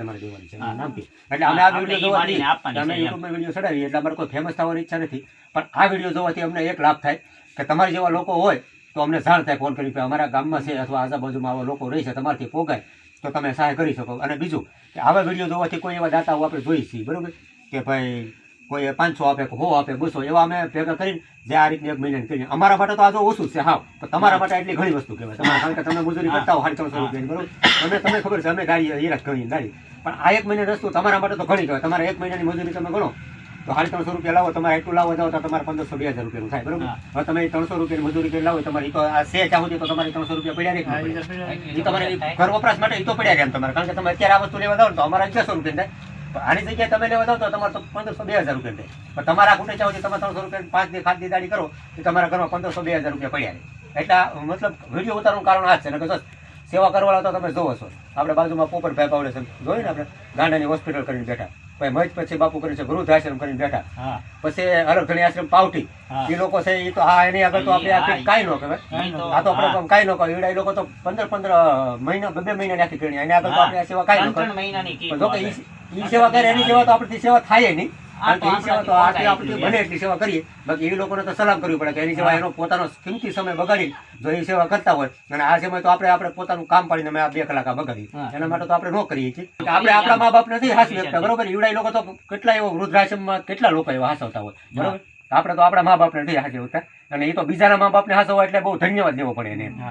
તમારે જોવાની છે નામથી. એટલે અમે આ વિડીયો જોવાથી અમે યુટ્યુબમાં વિડીયો ચડાવીએ એટલે અમારે કોઈ ફેમસ થવાની ઈચ્છા નથી, પણ આ વિડીયો જોવાથી અમને એક લાભ થાય કે તમારા જેવા લોકો હોય તો અમને જાણ થાય ફોન કરી કે અમારા ગામમાં છે અથવા આજુબાજુમાં આવા લોકો રહી છે, તમારાથી પોગાય તો તમે સહાય કરી શકો. અને બીજું કે આવા વિડીયો જોવાથી કોઈ એવા દાતાઓ આપણે જોઈ છીએ, બરોબર, કે ભાઈ કોઈ 500 આપે, 100 આપે, 200 એવા અમે ભેગા કરીને જે આ રીતની 1 મહિનાની કરીને અમારા માટે તો આ જો ઓછું છે હા, પણ તમારા માટે એટલી ઘણી વસ્તુ કહેવાય. તમારે કારણ કે તમે મજૂરી કરતા હો 350 રૂપિયાની, બરોબર, તમે ખબર છે અમે ગાડી હીરા ઘણી ગાડી, પણ આ 1 મહિનાની વસ્તુ તમારા માટે તો ઘણી કહેવાય. તમારે 1 મહિનાની મજૂરી તમે ગણો તો 350 રૂપિયા લાવો, તમારે એટલું લાવો જાવ તો તમારે 1500-2000 રૂપિયાનું થાય, બરોબર. હવે તમે 300 રૂપિયાની મજૂરી કરી લાવો, તમારે તો આ છે ત્યાં સુધી તો તમારે 300 રૂપિયા પડ્યા રહે, એ તમારે ઘર વપરાશ માટે એ તો પડ્યા રહે તમારે, કારણ કે તમે અત્યારે આ વસ્તુ લેવા જાવ તો અમારા 600 રૂપિયા થાય, આની જગ્યાએ તમે લેવા જાવ તો તમારે તો 1500-2000 રૂપિયા થાય. પણ તમારા ખૂટે ચાવ તમે 300 રૂપિયા 5 દી 7 દી દાડી કરો તો તમારા ઘરમાં 1500-2000 રૂપિયા પડ્યા રહે. એટલે મતલબ વિડીયો ઉતારવાનું કારણ આ જ છે ને કે સેવા કરવા તો તમે જોવો છો. આપણે બાજુમાં પોપટભાઈ પાવડે છે જોયું ને, આપણે ગાંડાની હોસ્પિટલ કરીને બેઠા, પછી મજ પછી બાપુ કરીને છે વૃદ્ધાશ્રમ કરીને બેઠા, પછી અરગણી આશ્રમ પાવટી, એ લોકો છે એ તો હા એની આગળ તો આપણે કાંઈ ન કહેવાય, આ તો આપણે કાંઈ ન કહેવાય. એ લોકો તો 15 મહિના 2 મહિનાની આખી કરી, એની આગળ તો આપણે આ સેવા કાંઈ ન કહેવાય. જો કે એ સેવા કરે એની સેવા તો આપણી સેવા થાય નહીં, કારણ કે એ સેવા તો આપણે બને એટલી સેવા કરીએ. બાકી એ લોકોને તો સલામ કરવી પડે કે એની સેવા એનો પોતાનો કિંમતી સમય બગાડી જો એ સેવા કરતા હોય, અને આ સમય તો આપણે પોતાનું કામ પાડીને અમે આ 2 કલાક બગાડી, એના માટે તો આપણે ન કરીએ છીએ. આપણે આપણા મા બાપ નથી હાસવી શકતા, બરોબર. ઈવડા લોકો તો કેટલા એવો વૃદ્ધાશ્રમમાં કેટલા લોકો એવા હાસવતા હોય, બરોબર. આપણે તો આપણા મા બાપને નથી હાસી શકતા, અને એ તો બીજાના મા બાપને હાસવવા એટલે બહુ ધન્યવાદ દેવો પડે એને.